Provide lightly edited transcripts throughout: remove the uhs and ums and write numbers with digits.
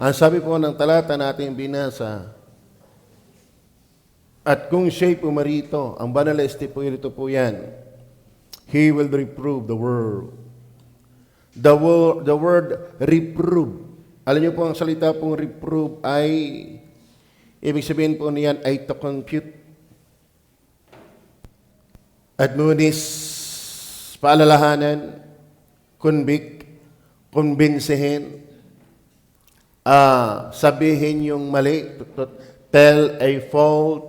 Ang sabi po ng talata natin binasa, at kung siya'y pumarito, ang banal na espiritu po yan, He will reprove the world. The word reprove. Alam niyo po ang salita pong reprove ay, ibig sabihin po niyan ay to compute. Admonis, paalalahanan, convict, kumbinsihin, sabihin yung mali, tell a fault,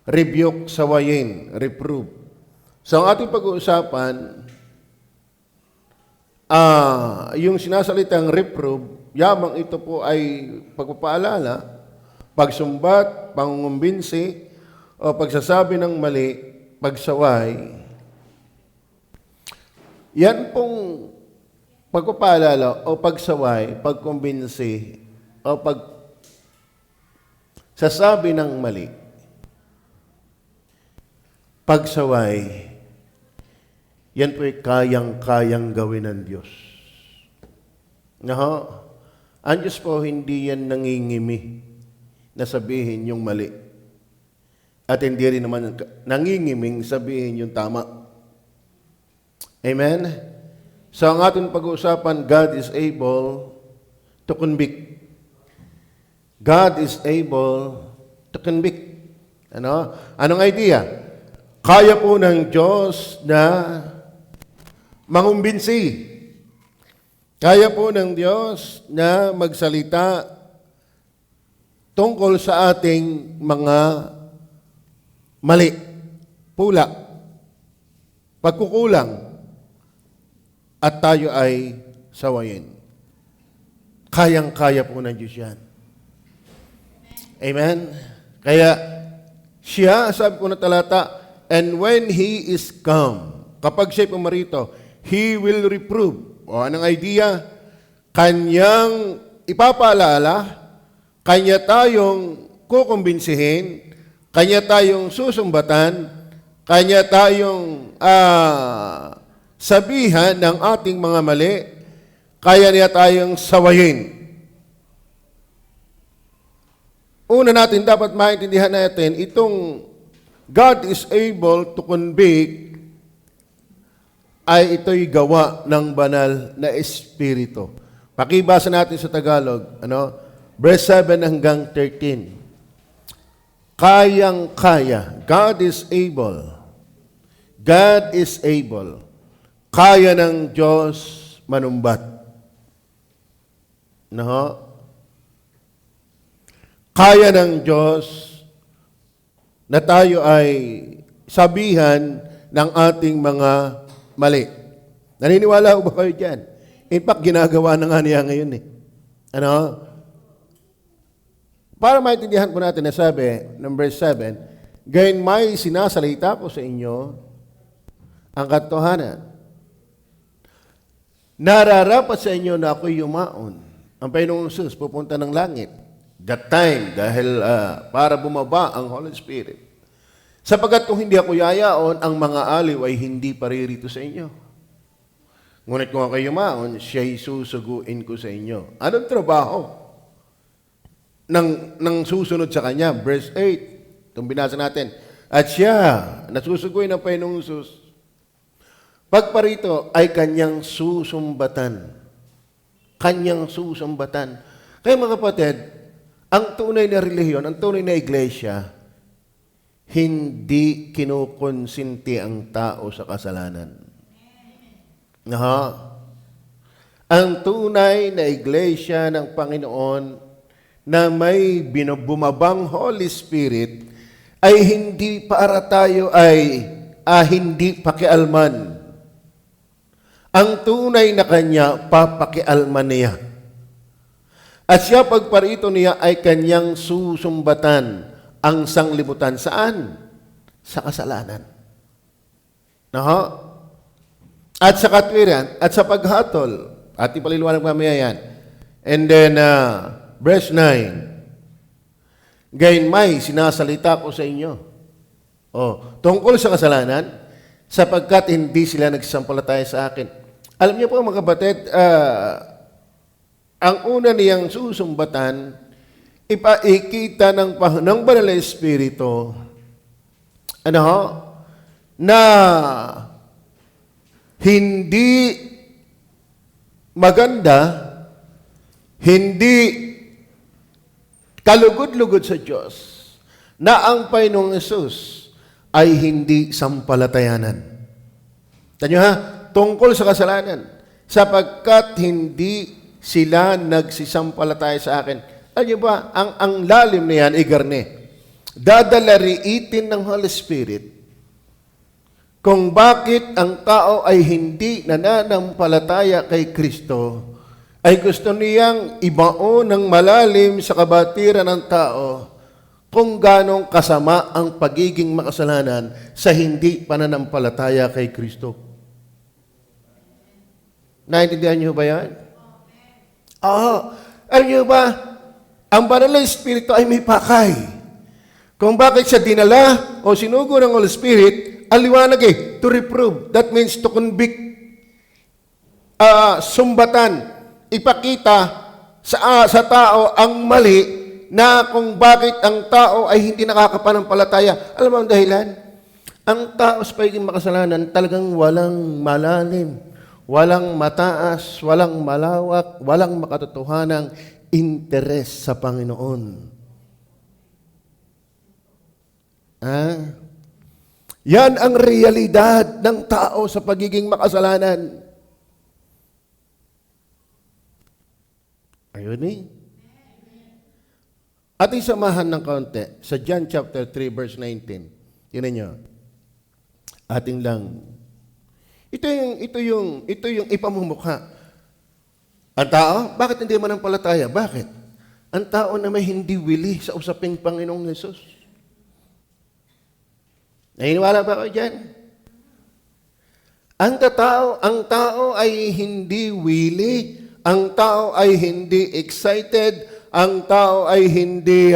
rebuke, sawayin, reprove. So ang ating pag-uusapan, yung sinasalitang reprove, yamang ito po ay pagpapaalala, pagsumbat, pangungumbinsi, o pagsasabi ng mali, pagsaway. Yan pong pagpapaalala o pagsaway, pagkumbinsi, o pagsasabi ng mali, pagsaway, yan po ay kayang-kayang gawin ng Diyos. Ang Diyos po hindi yan nangingimi na sabihin yung mali. At hindi rin naman nangingiming sabihin yung tama. Amen? So ang ating pag-uusapan, God is able to convict. God is able to convict. Anong idea? Kaya po ng Diyos na mangumbinsi. Kaya po ng Diyos na magsalita tungkol sa ating mga mali, pula, pagkukulang, at tayo ay sawayin. Kayang-kaya po ng Diyos yan. Amen? Kaya, siya, sabi po na talata, and when He is come, kapag siya'y pumarito, He will reprove. O anong idea? Kanyang ipapaalala, kanya tayong kukumbinsihin, kanya tayong susumbatan, kanya tayong sabihan ng ating mga mali, kaya niya tayong sawayin. Una natin dapat maintindihan natin, itong God is able to convict ay ito'y gawa ng banal na Espiritu. Pakibasa natin sa Tagalog, verse 7 hanggang 13. Kayang-kaya. God is able. God is able. Kaya ng Diyos manumbat. Kaya ng Diyos na tayo ay sabihan ng ating mga mali. Naniniwala ba kayo dyan? In fact, ginagawa na nga niya ngayon . Para maintindihan po natin na sabi, number 7, gayon may sinasalita ko sa inyo ang katotohanan. Nararapat sa inyo na ako'y yumaon. Ang Panginoong Jesus pupunta ng langit. That time, dahil para bumaba ang Holy Spirit. Sapagkat kung hindi ako yayaon, ang mga aliw ay hindi paririto sa inyo. Ngunit kung ako yumaon, siya'y susuguin ko sa inyo. Anong trabaho nang susunod sa Kanya? Verse 8, itong binasa natin. At siya, nasusuguin ng Panginoong Jesus, pagparito ay Kanyang susumbatan. Kanyang susumbatan. Kaya mga kapatid, ang tunay na relihiyon, ang tunay na iglesia, hindi kinukonsinti ang tao sa kasalanan. Ang tunay na iglesia ng Panginoon na may bumabang Holy Spirit ay hindi para tayo ay hindi pakialman. Ang tunay na Kanya, papakialman niya. At siya pagparito niya ay Kanyang susumbatan ang sanglibutan. Saan? Sa kasalanan. At sa katwiran, at sa paghatol. Ating paliliwanag mamaya yan. And then, verse 9. Gayon may sinasalita ko sa inyo. Tungkol sa kasalanan, sapagkat hindi sila nagsampalataya sa akin. Alam niyo po mga kapatid, ang una niyang susumbatan, ipaikita ng Banal na Espiritu, ano ho, na hindi maganda, hindi kalugod-lugod sa Diyos, na ang Panginoong Yesus ay hindi sampalatayanan. Tanyo ha, tungkol sa kasalanan, sapagkat hindi sila nagsisampalataya sa akin. Alam niyo ba, ang lalim na yan, igarne, dadalariitin ng Holy Spirit kung bakit ang tao ay hindi nananampalataya kay Kristo, ay gusto niyang ibaon ng malalim sa kabatiran ng tao kung ganong kasama ang pagiging makasalanan sa hindi pananampalataya kay Kristo. Naintindihan niyo ba yan? Oo. Alam niyo ba, ang Banal na Espiritu ay may pakay. Kung bakit siya dinala o sinugo ng Holy Spirit, ang liwanag to reprove. That means to convict, sumbatan, ipakita sa tao ang mali na kung bakit ang tao ay hindi nakakapanampalataya. Alam mo ang dahilan? Ang tao sa pagiging makasalanan talagang walang malalim, walang mataas, walang malawak, walang makatotohanang interes sa Panginoon. Yan ang realidad ng tao sa pagiging makasalanan. Ayun eh. Ating samahan ng kaunti sa John chapter 3 verse 19. Tingnan niyo. Ating lang. Ito yung ipamumukha. Ang tao, bakit hindi manampalataya? Bakit? Ang tao na may hindi wili sa usaping Panginoong Yesus. Naniniwala ba kayo dyan? Ang tao ay hindi wili, ang tao ay hindi excited, ang tao ay hindi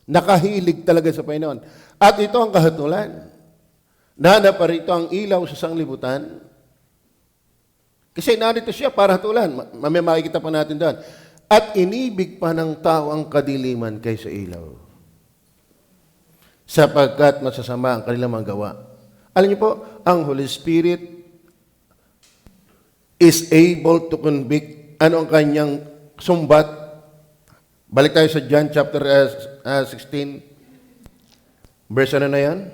nakahilig talaga sa Panginoon. At ito ang kahatulan. Nanaparito ang ilaw sa sanglibutan. Kasi narito siya para hatulan. Mamaya makikita pa natin doon. At inibig pa ng tao ang kadiliman kaysa ilaw. Sapagkat masasama ang kanilang mga gawa. Alam niyo po, ang Holy Spirit is able to convict. Ano ang kanyang sumbat? Balik tayo sa John chapter 16. Verse ano na yan?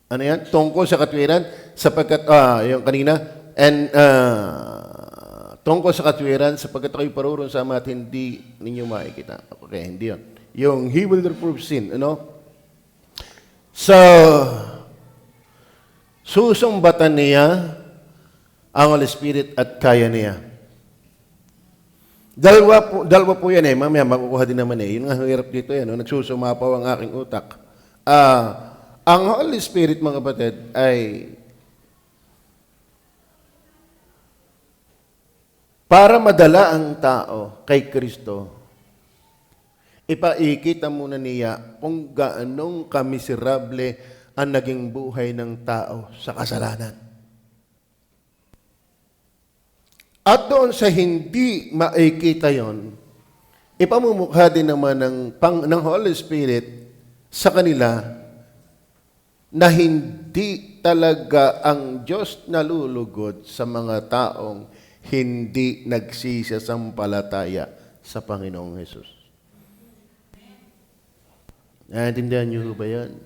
Ano yan? Tungkol sa katwiran, sapagkat, yung kanina, and tungkol sa katwiran, sapagkat ako'y paruron sa ama at hindi ninyo makikita. Okay, hindi yun. Yung he will reprove sin, ano? So, susumbatan niya ang Holy Spirit at kaya niya. Dalawa po yan eh. Mamaya makukuha din naman eh. Yun nga hirap dito yan. No? Nagsusumapaw ang aking utak. Ang Holy Spirit, mga kapatid, ay para madala ang tao kay Kristo, ipaikita muna niya kung gaanong kamiserable ang naging buhay ng tao sa kasalanan. At doon sa hindi maikita yon, ipamumukha din naman ng Holy Spirit sa kanila na hindi talaga ang Diyos nalulugod sa mga taong hindi nagsisasampalataya sa Panginoong Hesus. Naintindihan niyo ba yan?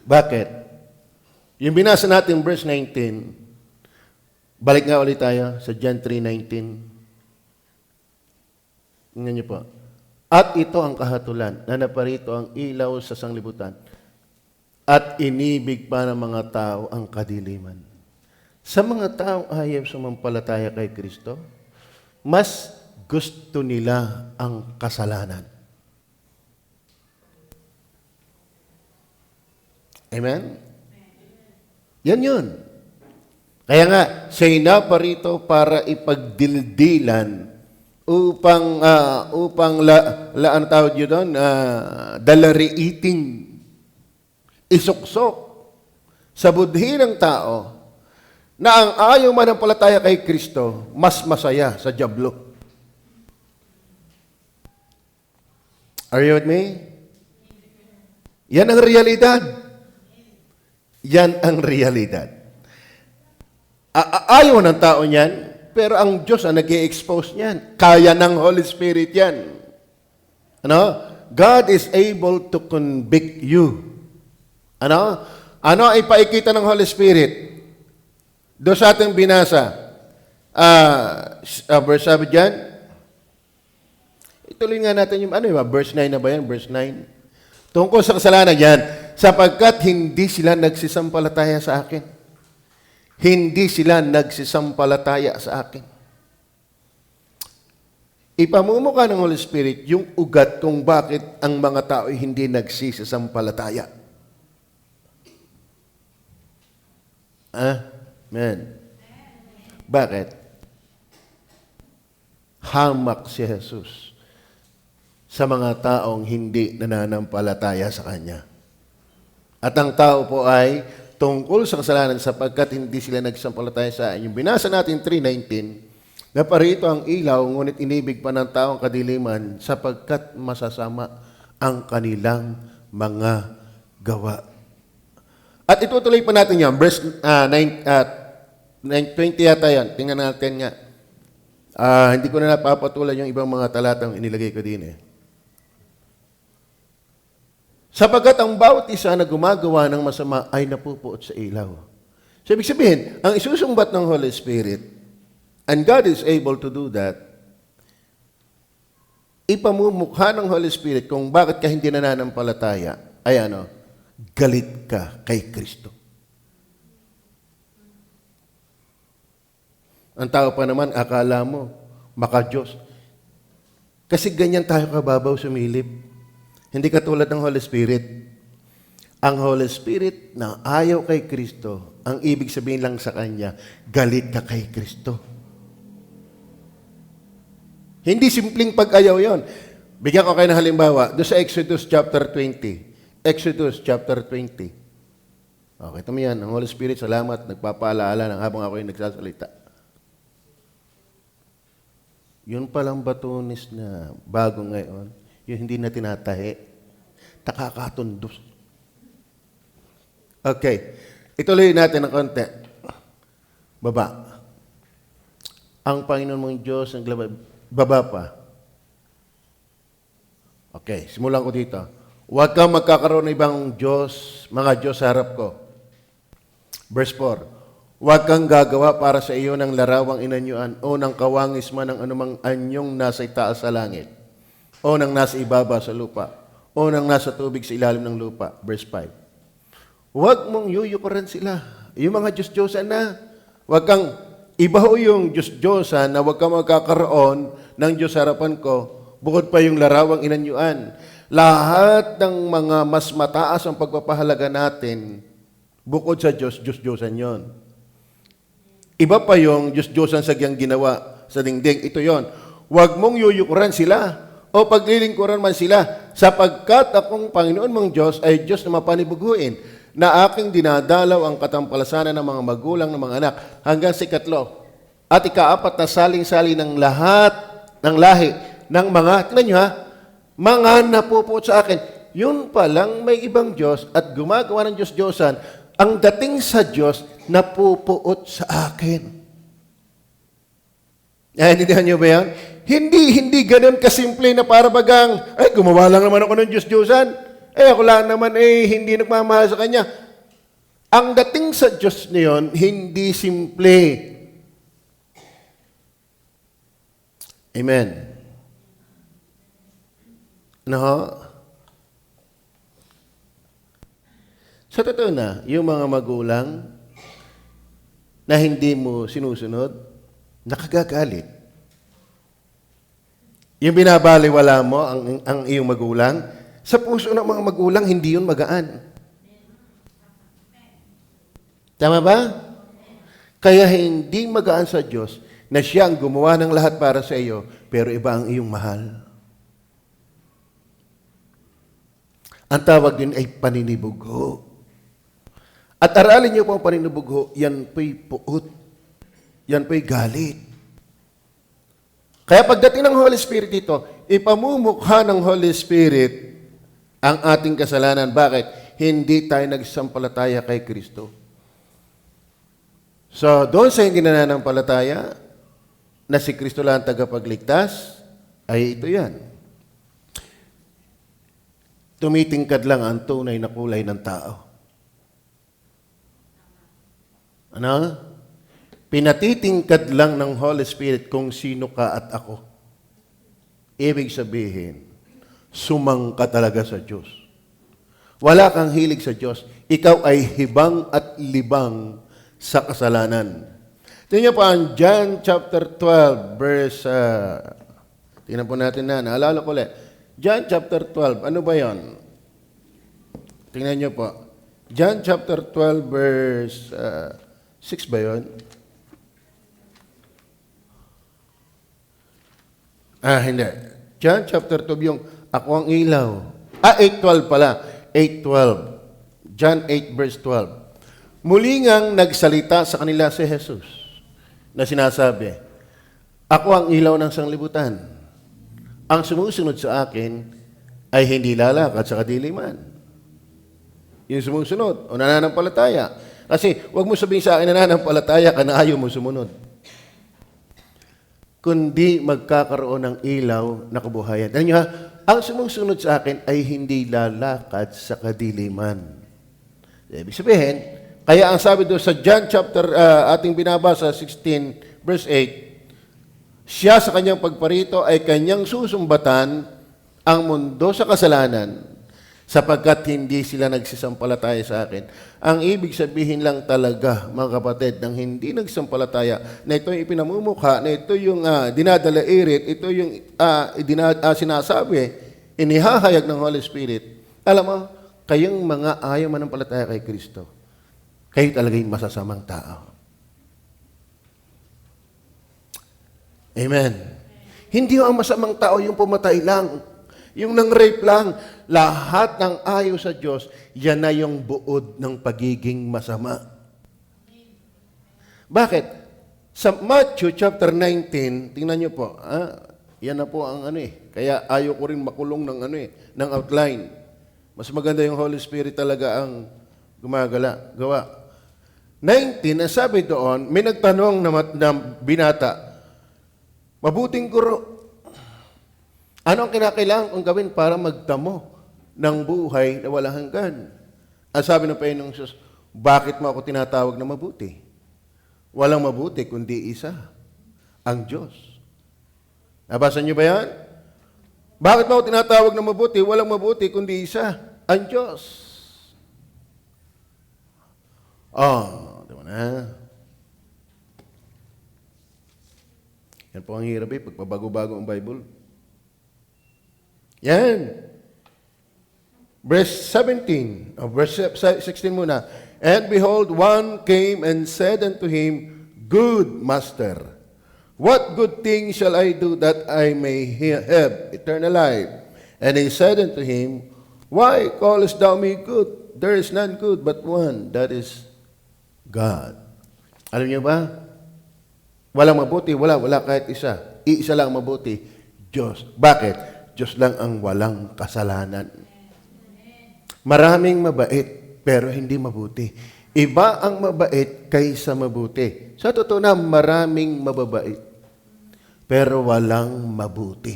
Bakit? Yung binasa natin verse 19, balik nga ulit tayo sa John 3:19. Tingnan niyo po. At ito ang kahatulan, na naparito ang ilaw sa sanglibutan, at inibig pa ng mga tao ang kadiliman. Sa mga taong ayaw sumampalataya kay Kristo, mas gusto nila ang kasalanan. Amen? Yan yun. Kaya nga, siya'y naparito para ipagdildilan upang ang tawag nyo doon, dalariiting, isuksok sa budhi ng tao na ang ayaw manampalataya kay Kristo, mas masaya sa dyablo. Are you with me? Yan ang realidad. Yan ang realidad. Ayaw ng tao niyan, pero ang Diyos ang nag-i-expose niyan. Kaya ng Holy Spirit yan. Ano? God is able to convict you. Ano? Ano ang ipaikita ng Holy Spirit? Doon sa ating binasa, verse sabi dyan, ituloy nga natin yung, verse 9 na ba yan? Verse 9. Tungkol sa kasalanan yan, sapagkat hindi sila nagsisampalataya sa akin. Hindi sila nagsisampalataya sa akin. Ipamumukha ng Holy Spirit yung ugat kung bakit ang mga tao hindi nagsisampalataya. Amen. Bakit? Hamak si Jesus sa mga taong hindi nananampalataya sa Kanya. At ang tao po ay tungkol sa kasalanan sapagkat hindi sila nagsampalataya sa Kanya. Yung binasa natin 3:19, na parito ang ilaw, ngunit inibig pa ng taong kadiliman sapagkat masasama ang kanilang mga gawa. At itutuloy pa natin yan. Verse 20 yata yan. Tingnan natin nga. Hindi ko na napapatulan yung ibang mga talatang inilagay ko din eh. Sapagkat ang bawat isa na gumagawa ng masama ay napupuot sa ilaw. So, ibig sabihin, ang isusumbat ng Holy Spirit, and God is able to do that, ipamumukha ng Holy Spirit kung bakit ka hindi nananampalataya, ay galit ka kay Kristo. Ang tao pa naman, akala mo, maka-Diyos. Kasi ganyan tayo kababaw sumilip. Hindi katulad ng Holy Spirit. Ang Holy Spirit na ayaw kay Kristo, ang ibig sabihin lang sa Kanya, galit ka kay Kristo. Hindi simpleng pag-ayaw yon. Bigyan ko kayo ng halimbawa, doon sa Exodus chapter 20. Exodus chapter 20. Okay, ito mo yan. Ang Holy Spirit, salamat, nagpapaalaala ng habang ako yung nagsasalita. Yun palang batunis na bago ngayon, yung hindi na tinatahi, nakakatundos. Okay, ituloy natin ng konti. Baba. Ang Panginoon mong Diyos, ang baba pa. Okay, simulan ko dito. Huwag kang magkakaroon ng ibang Diyos, mga Diyos sa harap ko. Verse 4. Huwag kang gagawa para sa iyo ng larawang inanyuan o ng kawangis man ng anumang anyong nasa itaas sa langit o ng nasa ibaba sa lupa o ng nasa tubig sa ilalim ng lupa. Verse 5. Huwag mong yuyukuran sila. Yung mga Diyos-Diyosan na. Huwag kang ibaho yung Diyos-Diyosan na huwag kang magkakaroon ng Diyos sa harapan ko. Bukod pa yung larawang inanyuan. Lahat ng mga mas mataas ang pagpapahalaga natin, bukod sa Diyos, Diyos-Diyosan yon. Iba pa yung Diyos-Diyosan sa giyang ginawa sa dingding. Ito yon. Huwag mong yuyukuran sila o paglilingkuran man sila, sapagkat akong Panginoon mong Diyos ay Diyos na mapanibuguin, na aking dinadalaw ang katampalasanan ng mga magulang ng mga anak hanggang sa 3 at 4 na saling-sali ng lahat ng lahi ng mga, tignan nyo ha, mga napupuot sa akin. Yun palang may ibang Diyos at gumagawa ng Diyos-Diyosan. Ang dating sa Diyos, napupuot sa akin. Naintindihan niyo ba yan? Hindi ganun kasimple na para bagang, ay, gumawa lang naman ako ng Diyos-Diyosan. Ako lang naman, hindi nagmamahal sa Kanya. Ang dating sa Diyos niyon, hindi simple. Amen. No? Sa totoo na, yung mga magulang na hindi mo sinusunod, nakagagalit. Yung binabaliwala mo ang iyong magulang, sa puso ng mga magulang, hindi yun magaan. Tama ba? Kaya hindi magaan sa Diyos na siya ang gumawa ng lahat para sa iyo, pero iba ang iyong mahal. Ang tawag din ay paninibugo. At aralin niyo po ang paninubugho, yan po'y puot. Yan po'y galit. Kaya pagdating ng Holy Spirit dito, ipamumukha ng Holy Spirit ang ating kasalanan. Bakit? Hindi tayo nagsampalataya kay Kristo. So, doon sa hindi nananampalataya, na si Kristo lang ang tagapagligtas, ay ito yan. Tumitingkad lang ang tunay na kulay ng tao. Ano? Pinatitingkad lang ng Holy Spirit kung sino ka at ako. Ibig sabihin, sumangka talaga sa Diyos. Wala kang hilig sa Diyos. Ikaw ay hibang at libang sa kasalanan. Tingnan po ang John chapter 12, verse, tingnan po natin na, naalala ko ulit. John chapter 12, ano ba yon? Tingnan niyo po. John chapter 12, verse 6 ba yon? Hindi. John chapter 12, yung ako ang ilaw. 8:12 pala. 8:12. John 8 verse 12. Muli ngang nagsalita sa kanila si Jesus na sinasabi, ako ang ilaw ng sanglibutan. Ang sumusunod sa akin ay hindi lalakad sa kadiliman. Yung sumusunod o nananampalataya. Kasi huwag mo sabihin sa akin nananampalataya ka na ayaw mo sumunod. Kundi magkakaroon ng ilaw na kabuhayan. Ano nyo ha? Ang sumusunod sa akin ay hindi lalakad sa kadiliman. Ibig sabihin, kaya ang sabi doon sa John chapter, ating binabasa, 16, verse 8, siya sa kanyang pagparito ay kanyang susumbatan ang mundo sa kasalanan sapagkat hindi sila nagsisampalataya sa akin. Ang ibig sabihin lang talaga, mga kapatid, ng hindi nagsampalataya, na ito yung ipinamumukha, na ito yung dinadala-irit, ito yung sinasabi, inihahayag ng Holy Spirit. Alam mo, kayong mga ayaw manampalataya kay Kristo, kayo talaga yung masasamang tao. Amen. Hindi ang masamang tao yung pumatay lang, yung nang-rape lang. Lahat ng ayaw sa Diyos, yan na yung buod ng pagiging masama. Bakit? Sa Matthew chapter 19, tingnan nyo po, yan na po ang kaya ayaw ko rin makulong ng ng outline. Mas maganda yung Holy Spirit talaga ang gawa. 19, ang sabi doon, may nagtanong na binata, mabuting guro, ano ang kinakailangan kong gawin para magdamo ng buhay na walang hanggan? Ang sabi ng Panginoong Diyos, bakit mo ako tinatawag na mabuti? Walang mabuti kundi isa, ang Diyos. Nabasa niyo ba yan? Bakit mo ako tinatawag na mabuti? Walang mabuti kundi isa, ang Diyos. Di ba na? Yan po ang hirap pagpabago-bago ang Bible. Yan. Verse 17, verse 16 muna. And behold, one came and said unto him, Good Master, what good thing shall I do that I may have eternal life? And he said unto him, Why callest thou me good? There is none good but one, that is God. Alam niyo ba? Walang mabuti, wala kahit isa. Iisa lang mabuti, Diyos. Bakit? Diyos lang ang walang kasalanan. Maraming mabait, pero hindi mabuti. Iba ang mabait kaysa mabuti. Sa totoo na, maraming mababait, pero walang mabuti.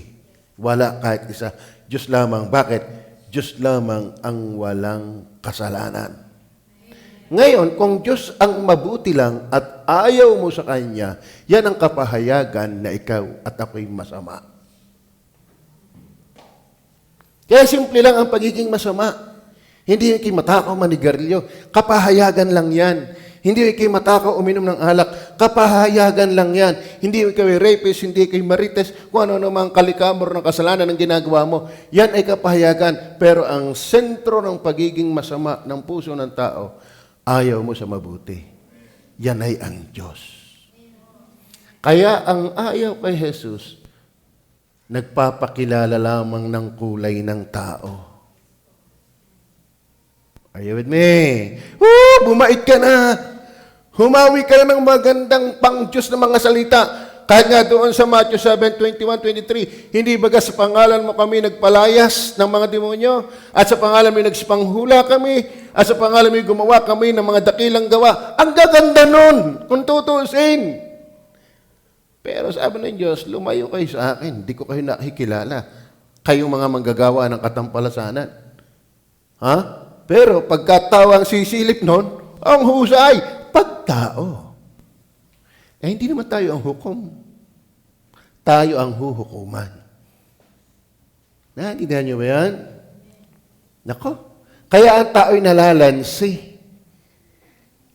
Wala kahit isa. Diyos lamang. Bakit? Diyos lamang ang walang kasalanan. Ngayon, kung Diyos ang mabuti lang at ayaw mo sa Kanya, yan ang kapahayagan na ikaw at ako'y masama. Kaya simple lang ang pagiging masama. Hindi kayo matakaw manigarilyo. Kapahayagan lang yan. Hindi kayo matakaw uminom ng alak. Kapahayagan lang yan. Hindi kayo rapist, hindi kayo marites, kung ano namang kalikamor ng kasalanan ng ginagawa mo. Yan ay kapahayagan. Pero ang sentro ng pagiging masama ng puso ng tao, ayaw mo sa mabuti. Yan ay ang Diyos. Kaya ang ayaw kay Jesus, nagpapakilala lamang ng kulay ng tao. Are you with me? Bumait ka na. Humawi ka na ng magandang pang-Diyos na mga salita. Kahit nga doon sa Matthew 7:21-23, hindi baga sa pangalan mo kami nagpalayas ng mga demonyo, at sa pangalan mo nagsipanghula kami, at sa pangalan mo gumawa kami ng mga dakilang gawa. Ang gaganda nun, kung tutusin. Pero sabi ng Diyos, lumayo kayo sa akin, di ko kayo nakikilala. Kayong mga manggagawa ng katampalasanan. Ha? Pero pagkatawang sisilip nun, ang husay, pagtao. Hindi naman tayo ang hukom. Tayo ang huhukuman. Naintindihan niyo ba yan? Nako. Kaya ang tao ay nalalansi.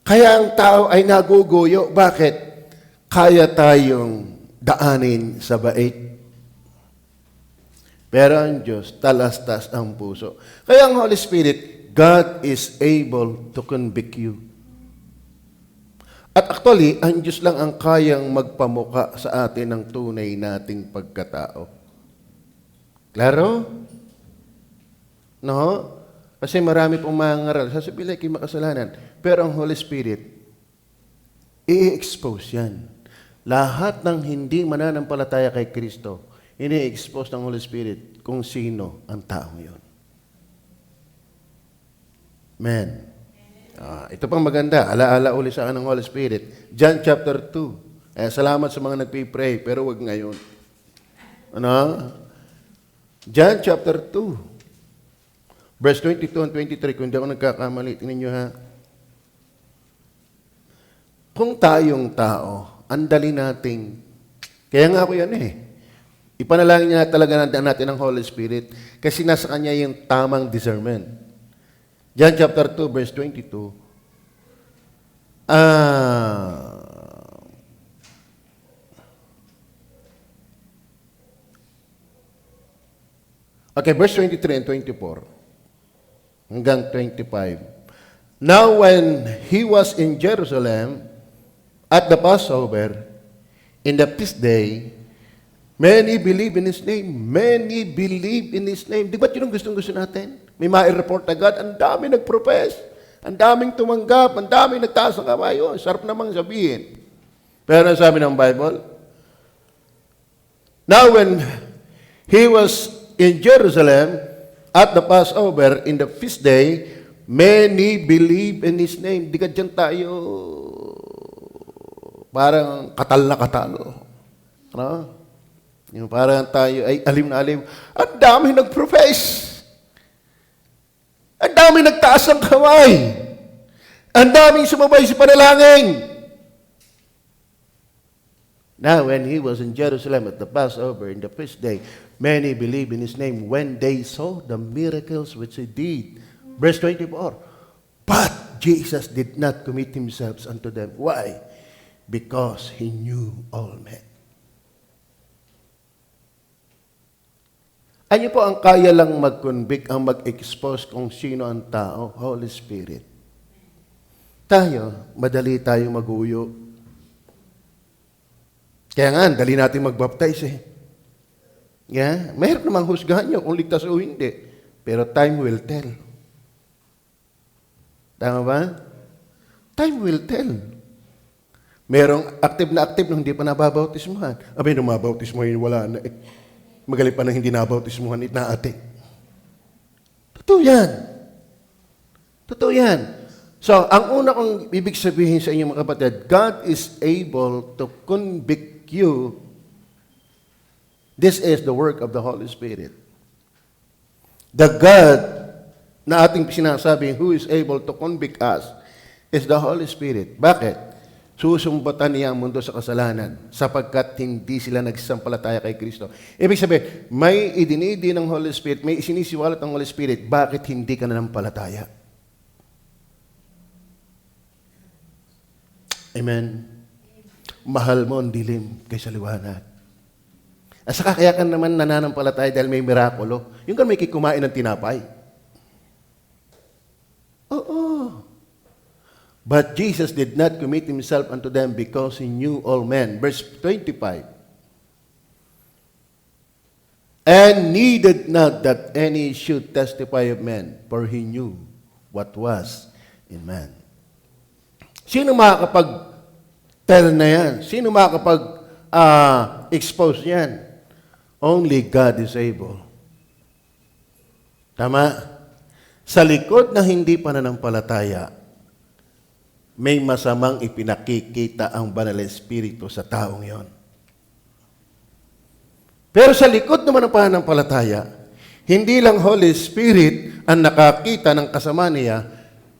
Kaya ang tao ay naguguyo. Bakit? Kaya tayong daanin sa bait. Pero ang Diyos, talastas ang puso. Kaya ang Holy Spirit, God is able to convict you. At actually, ang Diyos lang ang kayang magpamuka sa atin ng tunay nating pagkatao. Klaro? No? Kasi marami pong mga ngaral. Sasabihin like makasalanan. Pero ang Holy Spirit, i-expose yan. Lahat ng hindi mananampalataya kay Kristo, ini-expose ng Holy Spirit kung sino ang taong yun. Amen. Ito pang maganda, alaala uli sa akin ng Holy Spirit. John chapter 2. Salamat sa mga nagpipray, pero wag ngayon. Ano? John chapter 2. Verse 22 and 23, kung hindi ako nagkakamali, tingnan nyo ha. Kung tayong tao, andali nating, kaya nga ako yan ipanalangin niya talaga natin ang Holy Spirit kasi nasa Kanya yung tamang discernment. John chapter 2, verse 22. Okay, verse 23 and 24. Hanggang 25. Now when he was in Jerusalem at the Passover, in the feast day, many believe in His name. Many believe in His name. Di ba yun ang gustong-gusto natin? May ma-report agad, ang dami nag-profess, ang daming tumanggap, ang daming nagtaas ng kamay. Sarap namang sabihin. Pero sabi ng Bible, now when he was in Jerusalem at the Passover in the feast day, many believe in His name. Di ka dyan tayo parang katal na katal. Ano? Yung parang tayo ay alim na alim. Ang dami nag-profess. Ang dami nagtaas ng kamay. Ang daming sumabay sa panalangin. Now, when he was in Jerusalem at the Passover in the feast day, many believed in His name when they saw the miracles which He did. Verse 24. But Jesus did not commit Himself unto them. Why? Because He knew all men. Ano po ang kaya lang mag-convict, ang mag-expose kung sino ang tao? Holy Spirit. Tayo, madali tayo mag-uyo. Kaya nga, dali natin mag-baptize Yeah? Mayroon namang husgahan nyo kung ligtas o hindi. Pero time will tell. Tama ba? Time will tell. Merong active na active nung hindi pa nababautismuhan. Abay, nung mabautismuhan, wala na Magaling pa na hindi nabautismuhan na ate. Totoo yan. Totoo yan. So, ang una kong ibig sabihin sa inyo mga kapatid, God is able to convict you. This is the work of the Holy Spirit. The God na ating sinasabi, who is able to convict us, is the Holy Spirit. Bakit? Susumbatan niya ang mundo sa kasalanan sapagkat hindi sila nagsampalataya kay Kristo. Ibig sabihin, may idinidi ng Holy Spirit, may isinisiwalat ng Holy Spirit, bakit hindi ka nanampalataya? Amen? Mahal mo ang dilim kaysa liwanag. At saka kaya ka naman nananampalataya dahil may mirakulo. Yung kan may kikumain ng tinapay. Oo. But Jesus did not commit Himself unto them because He knew all men. Verse 25. And needed not that any should testify of men, for He knew what was in man. Sino makakapag-tell na yan? Sino makakapag-expose yan? Only God is able. Tama? Sa likod na hindi pananampalataya, may masamang ipinakikita ang Banal na Espiritu sa taong yon. Pero sa likod naman ng pananampalataya, hindi lang Holy Spirit ang nakakita ng kasama niya,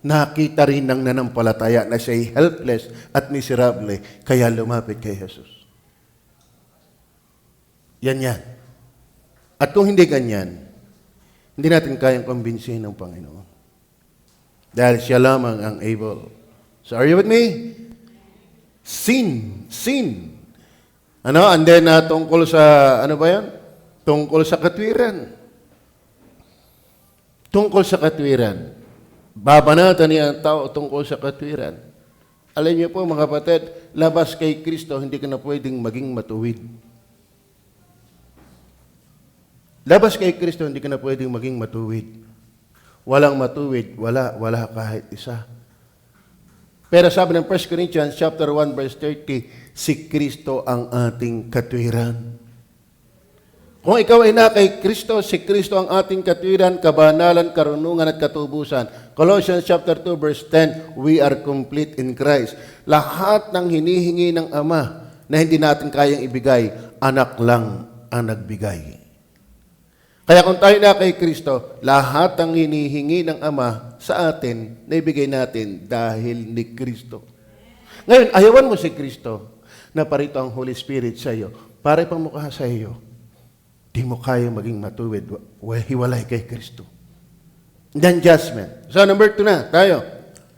nakita rin ng nanampalataya na siya'y helpless at miserable, kaya lumapit kay Jesus. Yan. At kung hindi ganyan, hindi natin kayang kumbinsihin ng Panginoon. Dahil siya lamang ang able. So are you with me? Sin. And then tungkol sa, ano ba yan? Tungkol sa katwiran. Babanatan niya ang tao tungkol sa katwiran. Alam niyo po mga kapatid, labas kay Kristo, hindi ka na pwedeng maging matuwid. Labas kay Kristo, hindi ka na pwedeng maging matuwid. Walang matuwid, wala kahit isa. Pero sabi ng 1 Corinthians chapter 1 verse 30, si Kristo ang ating katwiran. Kung ikaw ay na kay Kristo, si Kristo ang ating katwiran, kabanalan, karunungan at katubusan. Colossians chapter 2 verse 10, we are complete in Christ. Lahat ng hinihingi ng Ama na hindi natin kayang ibigay, anak lang ang nagbigay. Kaya kung tayo na kay Kristo, lahat ng hinihingi ng Ama sa atin, naibigay natin dahil ni Kristo. Ngayon, ayawan mo si Kristo na parito ang Holy Spirit sa iyo. Para pamukha sa iyo, di mo kaya maging matuwid, hiwalay kay Kristo. Then judgment. So number 2 na, tayo.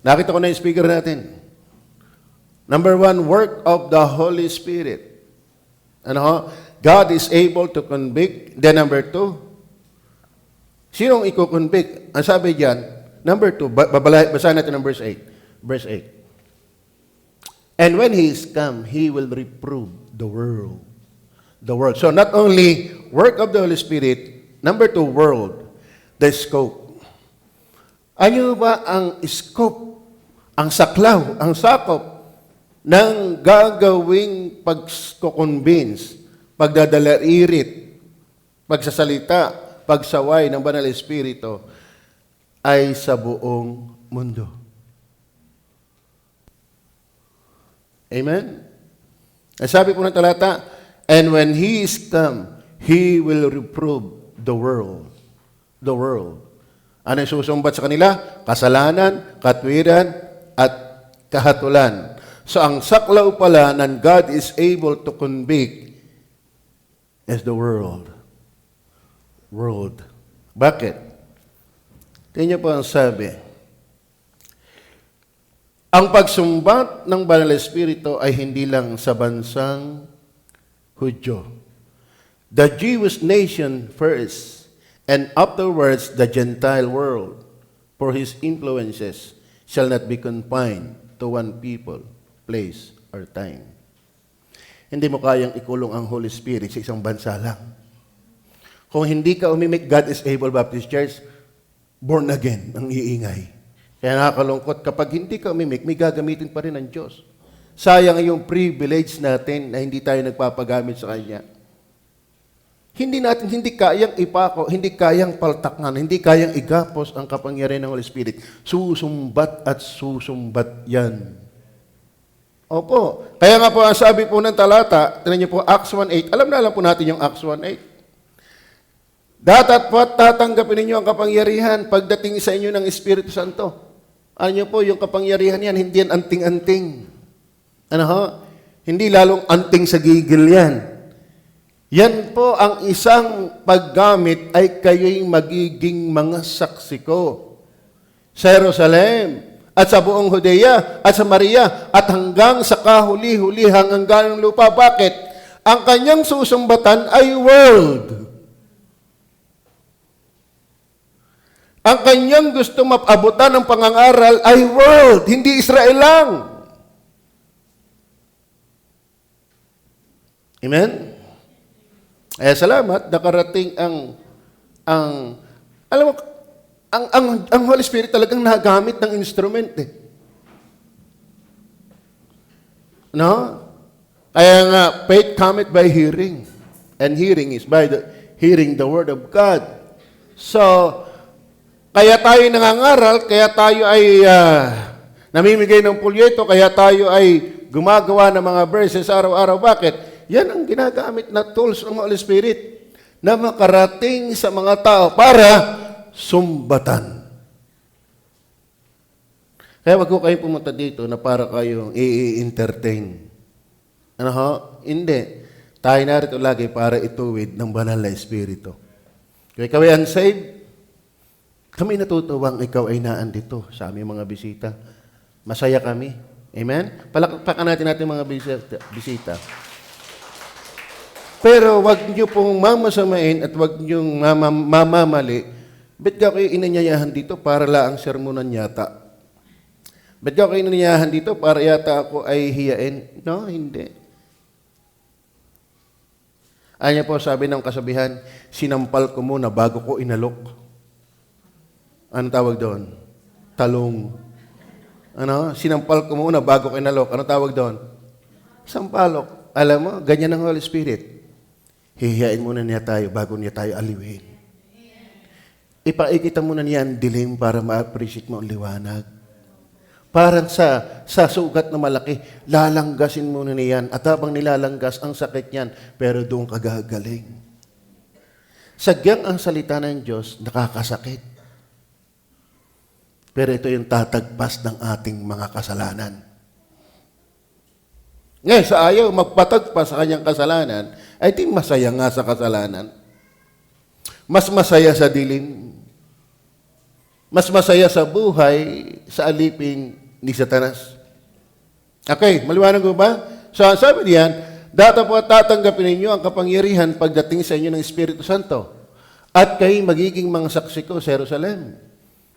Nakita ko na yung speaker natin. Number 1, work of the Holy Spirit. God is able to convict. Then number 2, sinong iko-convict? Ang sabi diyan, number 2, basahin natin ng verse 8. Verse 8. And when He is come, He will reprove the world. So not only work of the Holy Spirit, number 2, world, the scope. Ano ba ang scope, ang saklaw, ang sakop ng gagawing pag-convince, pagdadalairit, pagsasalita, pagsaway ng Banal na Espiritu ay sa buong mundo. Amen? Sabi po ng talata, and when He is come, He will reprove the world. The world. Ano yung susumbat sa kanila? Kasalanan, katwiran, at kahatulan. So ang saklaw pala ng God is able to convict is the world. Bakit? Tingnan po ang sabi. Ang pagsumbat ng Banal na Espiritu ay hindi lang sa bansang Hudyo. The Jewish nation first, and afterwards the Gentile world, for His influences shall not be confined to one people, place, or time. Hindi mo kayang ikulong ang Holy Spirit sa isang bansa lang. Kung hindi ka umimik, God is Able Baptist Church, born again ang iingay. Kaya nakakalungkot, kapag hindi ka umimik, may gagamitin pa rin ng Diyos. Sayang yung privilege natin na hindi tayo nagpapagamit sa Kanya. Hindi kayang ipako, hindi kayang paltaknan, hindi kayang igapos ang kapangyarihan ng Holy Spirit. Susumbat at susumbat yan. Opo. Kaya nga po, ang sabi po ng talata, tingnan niyo po, Acts 1:8. Alam na lang po natin yung Acts 1:8. Dapat tatanggapin ninyo ang kapangyarihan pagdating sa inyo ng Espiritu Santo. Ano niyo po, yung kapangyarihan yan, hindi yan anting-anting. Hindi lalong anting sa gigil yan. Yan po ang isang paggamit ay kayo'y magiging mga saksi ko sa Jerusalem at sa buong Judea at sa Maria at hanggang sa kahuli-hulihang hanggang lupa. Bakit? Ang kanyang susumbatan ay world. Ang kanyang gusto mapabutan ng pangangaral ay world, hindi Israel lang. Amen? Salamat, nakarating ang alam mo, Ang Holy Spirit talagang nagamit ng instrument eh. No? Kaya nga, faith cometh by hearing. And hearing is by hearing the word of God. So, kaya tayo nangangaral, kaya tayo ay namimigay ng pulyeto, kaya tayo ay gumagawa ng mga verses araw-araw. Bakit? Yan ang ginagamit na tools ng Holy Spirit na makarating sa mga tao para sumbatan. Kaya wag ko kayong pumunta dito na para kayong i-entertain. Ano ho? Hindi. Tayo narito lagi para ituwid ng banal na Espiritu. Kung ikaw ay unsaved, kami natutuwang ikaw ay naandito sa aming mga bisita. Masaya kami. Amen? Palakpakan natin mga bisita. Pero wag niyo pong mamasamain at wag niyo mamamali. Ba't ka kayo inanyayahan dito para laang sermonan yata? Ba't ka kayo inanyayahan dito para yata ako ay hiyain? No, hindi. Anya po sabi ng kasabihan, sinampal ko muna bago ko inalok. Ano tawag doon? Talong. Ano? Sinampal ko muna bago ko inalok. Ano tawag doon? Sampalok. Alam mo, ganyan ang Holy Spirit. Hihiyain muna niya tayo bago niya tayo aliwin. Ipaikita muna niya ang dilim para ma-appreciate mo ang liwanag. Parang sa sugat na malaki, lalanggasin muna niyan. At habang nilalanggas, ang sakit niyan, pero doon kagagaling. Sagyang ang salita ng Diyos, nakakasakit. Pero ito yung tatagpas ng ating mga kasalanan. Ngayon, sa ayaw magpatagpas sa kanyang kasalanan, ay di masaya nga sa kasalanan. Mas masaya sa dilim. Mas masaya sa buhay, sa alipin ni Satanas. Okay, maliwanag ko ba? So, sabi diyan, data po at tatanggapin ninyo ang kapangyarihan pagdating sa inyo ng Espiritu Santo. At kayo magiging mga saksi ko sa Jerusalem,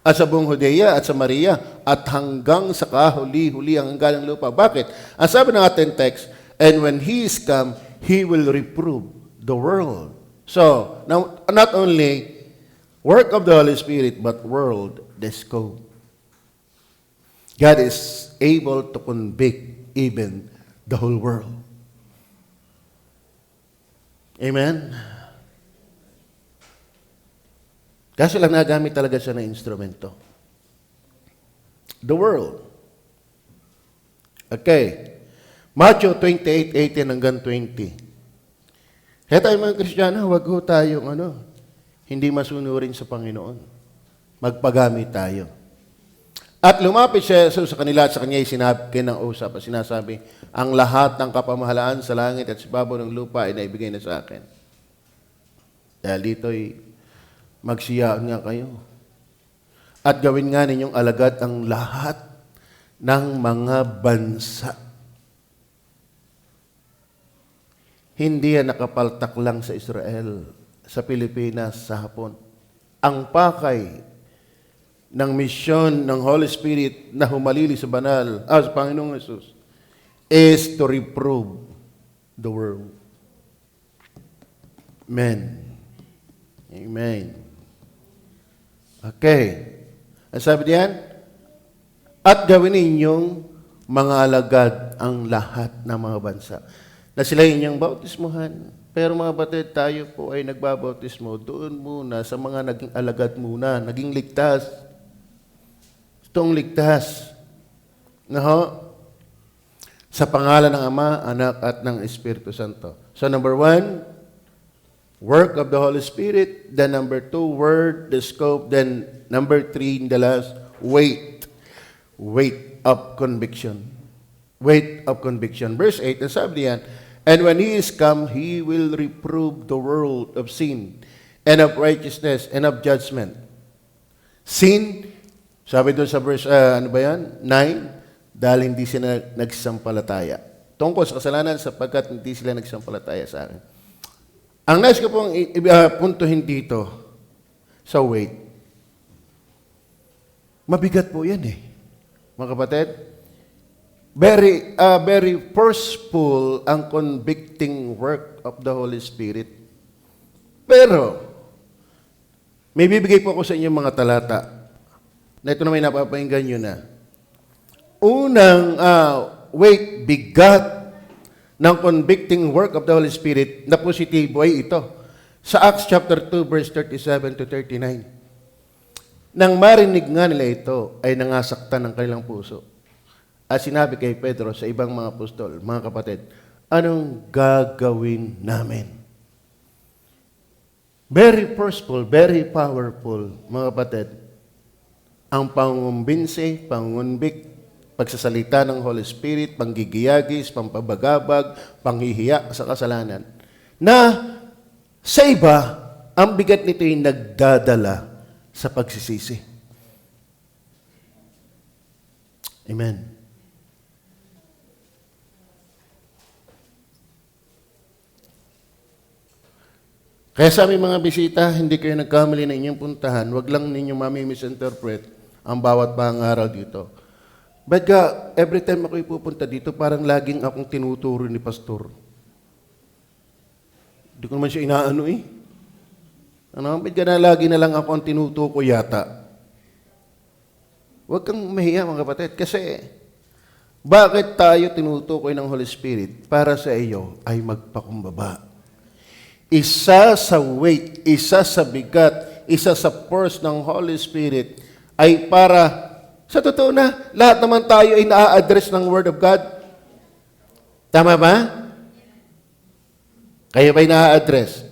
at sa buong Judea at sa Maria, at hanggang sa kahuli-huli ang hanggang lupa. Bakit? Ang sabi ng ating text, and when He is come, He will reprove the world. So, now, not only work of the Holy Spirit, but world, the scope. God is able to convict even the whole world. Amen? Kaso lang nagamit talaga siya ng instrumento. The world. Okay. Matthew 28:18 hanggang 20. Kaya tayo mga Kristiyano, wag ho tayong hindi masunurin sa Panginoon. Magpagamit tayo. At lumapit siya sa kanila at sa kanya sinabi ng usap at sinasabi, ang lahat ng kapamahalaan sa langit at sa ibabaw ng lupa ay naibigay na sa akin. Dahil dito'y magsiyaan nga kayo. At gawin nga ninyong alagad ang lahat ng mga bansa. Hindi yan nakapaltak lang sa Israel, sa Pilipinas, sa Hapon. Ang pakay ng misyon ng Holy Spirit na humalili sa sa Panginoong Jesus is to reprove the world. Amen. Amen. Okay. Ang sabi diyan, at gawin ninyong mga alagad ang lahat ng mga bansa. Na sila inyong bautismuhan. Pero mga batid, tayo po ay nagbabautismo doon muna sa mga naging alagad muna, naging ligtas. Itong ligtas. Sa pangalan ng Ama, Anak, at ng Espiritu Santo. So number 1, work of the Holy Spirit. Then number 2, word, the scope. Then number 3, the last, weight. Weight of conviction. Weight of conviction. Verse 8, ang sabi niyan, and when He is come, He will reprove the world of sin, and of righteousness, and of judgment. Sin, sabi doon sa verse, 9, dahil hindi sila nagsampalataya. Tungkol sa kasalanan, sapagkat hindi sila nagsampalataya sa akin. Ang nais ko pong puntuhin dito sa weight. Mabigat po yan mga kapatid. Very forceful ang convicting work of the Holy Spirit. Pero, May bibigay po ako sa inyo mga talata na ito na may napapahinggan nyo na. Unang weight, bigat ng convicting work of the Holy Spirit na positibo ay ito. Sa Acts chapter 2, verse 37 to 39. Nang marinig nga nila ito, ay nangasaktan ng kanilang puso. At sinabi kay Pedro sa ibang mga apostol, mga kapatid, anong gagawin namin? Very forceful, very powerful, mga kapatid. Ang pangumbinsi, pangunbik, pagsasalita ng Holy Spirit, panggigiyagis, pampabagabag, panghihiya sa kasalanan. Na sa iba, ang bigat nito ay nagdadala sa pagsisisi. Amen. Kaya sa aming mga bisita, hindi kayo nagkamali na inyong puntahan, wag lang ninyong mami-misinterpret ang bawat pangaral dito. But every time ako ipupunta dito, parang laging akong tinuturo ni Pastor. Hindi ko naman siya inaano eh. Ano, ba't na lagi na lang ako ang tinutuko yata? Huwag kang mahiya mga kapatid, kasi bakit tayo tinutukoy ng Holy Spirit? Para sa iyo ay magpakumbaba. Isa sa weight, isa sa bigat, isa sa force ng Holy Spirit ay para, sa totoo na, lahat naman tayo ay na-address ng Word of God. Tama ba? Kayo ba'y na-address?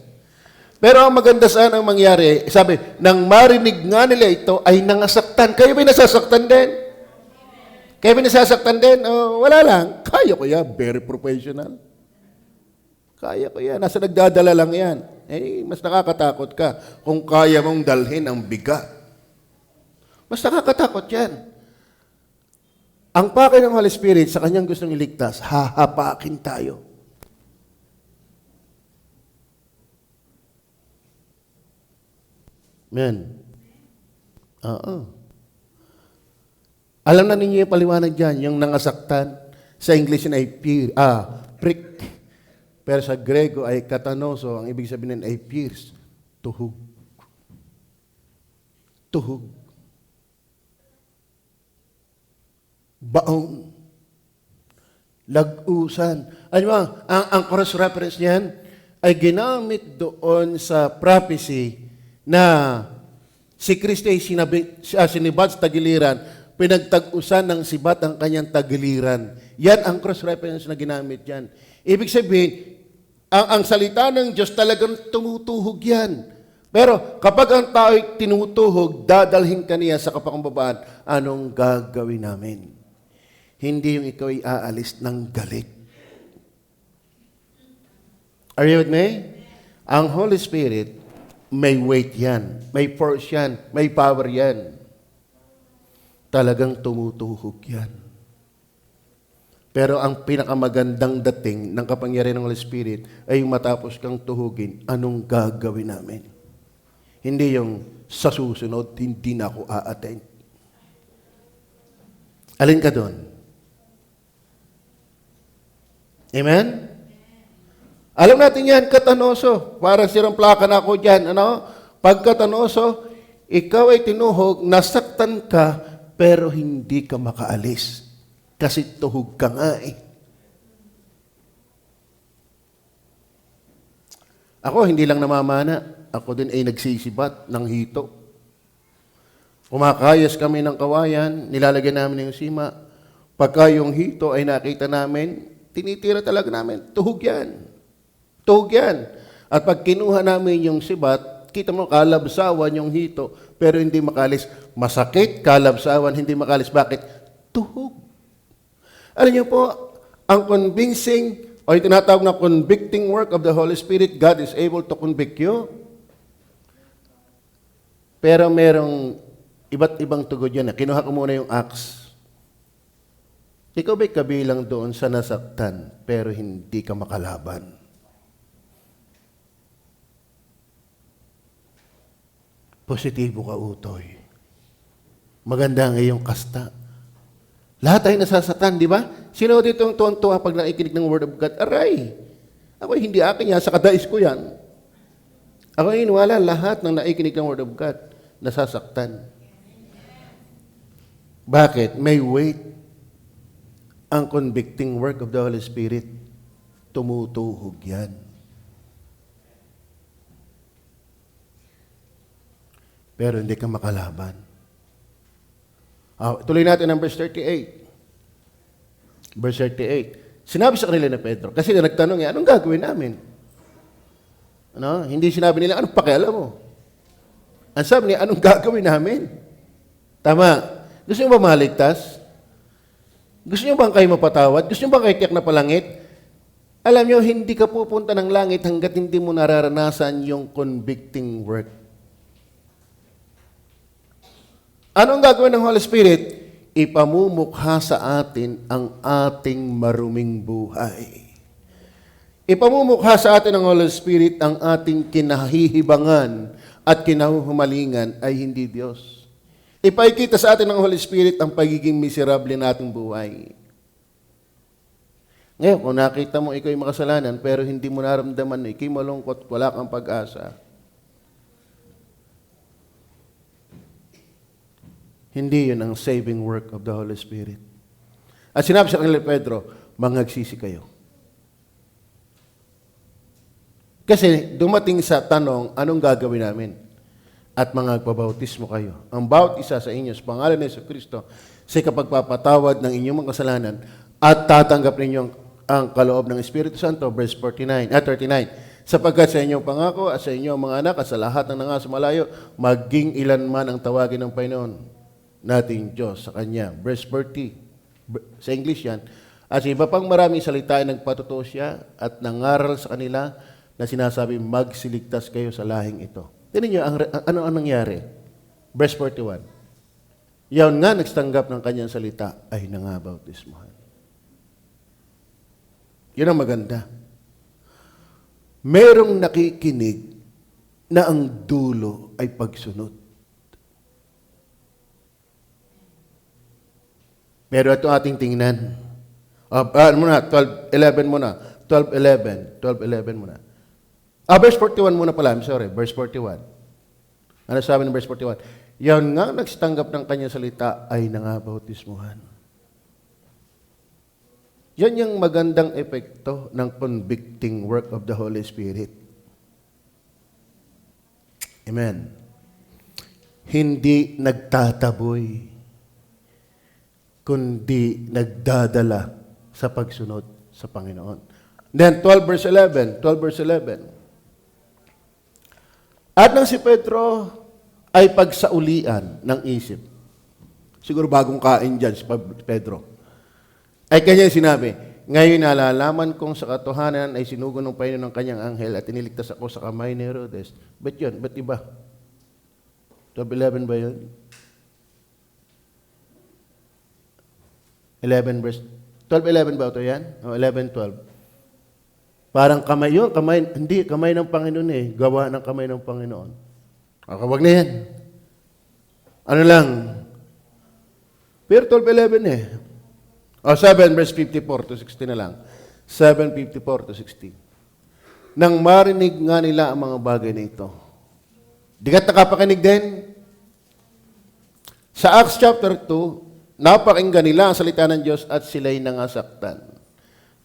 Pero ang maganda saan ang mangyari, sabi, nang marinig nga nila ito, ay nangasaktan. Kayo ba'y nasasaktan din? Kayo ba'y nasasaktan din? Wala lang. Kaya ko yan. Very professional. Kaya ko yan. Nasa nagdadala lang yan. Mas nakakatakot ka kung kaya mong dalhin ang bigat. Mas nakakatakot yan. Ang pakay ng Holy Spirit sa kanyang gustong iligtas, hahapakin tayo. Amen. Oo. Alam na ninyo yung paliwanag dyan, yung nangasaktan. Sa English yun ay prick. Pero sa Grego ay katanoso, ang ibig sabihin ay pierce, tuhog. Tuhog. Baong. Lagusan. Ano ba, ang cross reference niyan ay ginamit doon sa prophecy na si Kristo ay sinibad sa tagiliran, pinagtag-usan ng sibat ang kanyang tagiliran. Yan ang cross reference na ginamit yan. Ibig sabihin, ang salita ng Diyos talagang tumutuhog yan. Pero kapag ang tao ay tinutuhog, dadalhin ka niya sa kapakumbabaan, anong gagawin namin? Hindi yung ikaw ay aalis ng galit. Are you with me? Ang Holy Spirit, may weight yan, may force yan, may power yan. Talagang tumutuhog yan. Pero ang pinakamagandang dating ng kapangyarihan ng Holy Spirit ay yung matapos kang tuhugin, anong gagawin namin? Hindi yung sa susunod, hindi na ako a-attend. Alin ka doon? Amen? Alam natin yan, katanoso. Parang sirang plaka na ako dyan. Ano? Pag katanoso, ikaw ay tinuhog, nasaktan ka, pero hindi ka makaalis. Kasi tuhog ka nga eh. Ako, hindi lang namamana. Ako din ay nagsisibat ng hito. Kumakayas kami ng kawayan, nilalagyan namin yung sima. Pagka yung hito ay nakita namin, tinitira talaga namin. Tuhog yan. Tuhog yan. At pag kinuha namin yung sibat, kita mo, kalabsawan yung hito, pero hindi makalis. Masakit, kalabsawan, hindi makalis. Bakit? Tuhog. Alam niyo po, ang convincing o yung tinatawag na convicting work of the Holy Spirit, God is able to convict you. Pero merong iba't ibang tugod yan. Kinuha ko muna yung Acts. Ikaw ba'y kabilang doon sa nasaktan, pero hindi ka makalaban? Positibo ka, utoy. Maganda ang iyong kasta. Lahat tayo nasasaktan, di ba? Sino dito ang tuwan-tuwa pag nakikinig ng Word of God? Aray! Ako hindi akin yan, sa kadais ko yan. Ako iniwala lahat ng naikinig ng Word of God, nasasaktan. Bakit? May weight ang convicting work of the Holy Spirit. Tumutuhog yan. Pero hindi ka makalaban. Tuloy natin ang verse 38. Verse 38. Sinabi sa kanila ni Pedro, kasi nagtanong anong gagawin namin? Ano? Hindi sinabi nila, anong pakialam mo? Ang sabi niya, anong gagawin namin? Tama. Gusto niyo ba maligtas? Gusto niyo bang kayo mapatawad? Gusto niyo bang kayo tiyak na palangit? Alam niyo, hindi ka pupunta ng langit hanggat hindi mo nararanasan yung convicting work. Anong gagawin ng Holy Spirit? Ipamumukha sa atin ang ating maruming buhay. Ipamumukha sa atin ng Holy Spirit ang ating kinahihibangan at kinahuhumalingan ay hindi Diyos. Ipakikita sa atin ng Holy Spirit ang pagiging miserable nating buhay. Ngayon, kung nakita mo ikaw'y makasalanan pero hindi mo naramdaman na ikaw'y malungkot, wala kang pag-asa, hindi yun ang saving work of the Holy Spirit. At sinabi sa kanila Pedro, mangagsisi kayo. Kasi dumating sa tanong, anong gagawin namin? At magpabautismo kayo. Ang bawat isa sa inyo sa pangalan ni Jesucristo sa kapagpapatawad ng inyong mga kasalanan at tatanggap ninyo ang kaloob ng Espiritu Santo, verse 39. Sapagkat sa inyong pangako at sa inyong mga anak at sa lahat ng nangasumalayo, maging ilan man ang tawagin ng Panginoon nating Diyos sa Kanya. Verse 40. Sa English yan. At sa iba pang maraming salita ay nagpatuto siya at nangaral sa kanila na sinasabi, magsiligtas kayo sa lahing ito. Tignan niyo, ano ang nangyari? Verse 41. Yaon nga nagstanggap ng kanyang salita ay nangabautismohan. Yun ang maganda. Merong nakikinig na ang dulo ay pagsunod. Pero ito ating tingnan. Muna, 12:11 muna. 12:11 muna. Verse 41 muna pala. I'm sorry. Verse 41. Ano sabi ng verse 41? Yan nga nagsitanggap ng kanyang salita ay nangabautismuhan. Yan yung magandang epekto ng convicting work of the Holy Spirit. Amen. Hindi nagtataboy, kundi nagdadala sa pagsunod sa Panginoon. Then 12 verse 11. At nang si Pedro ay pagsaulian ng isip. Siguro bagong kain dyan si Pedro. Ay kanya sinabi, ngayon nalalaman kong sa katotohanan ay sinugo ng Panginoon ng kanyang anghel at iniligtas ako sa kamay ni Herodes. Ba't yun? Ba't iba? 12:11 ba yun? 11 verse 12:11 ba ito yan? O 11:12. Parang kamay yun, hindi, kamay ng Panginoon eh. Gawa ng kamay ng Panginoon. Wag na yan. Ano lang? Pero 12:11 eh. 7 verse 54 to 60 na lang. 7:54 to 60. Nang marinig nga nila ang mga bagay na ito. Di ka nakapakinig din? Sa Acts chapter 2, napakinggan nila ang salita ng Diyos at sila'y nangasaktan.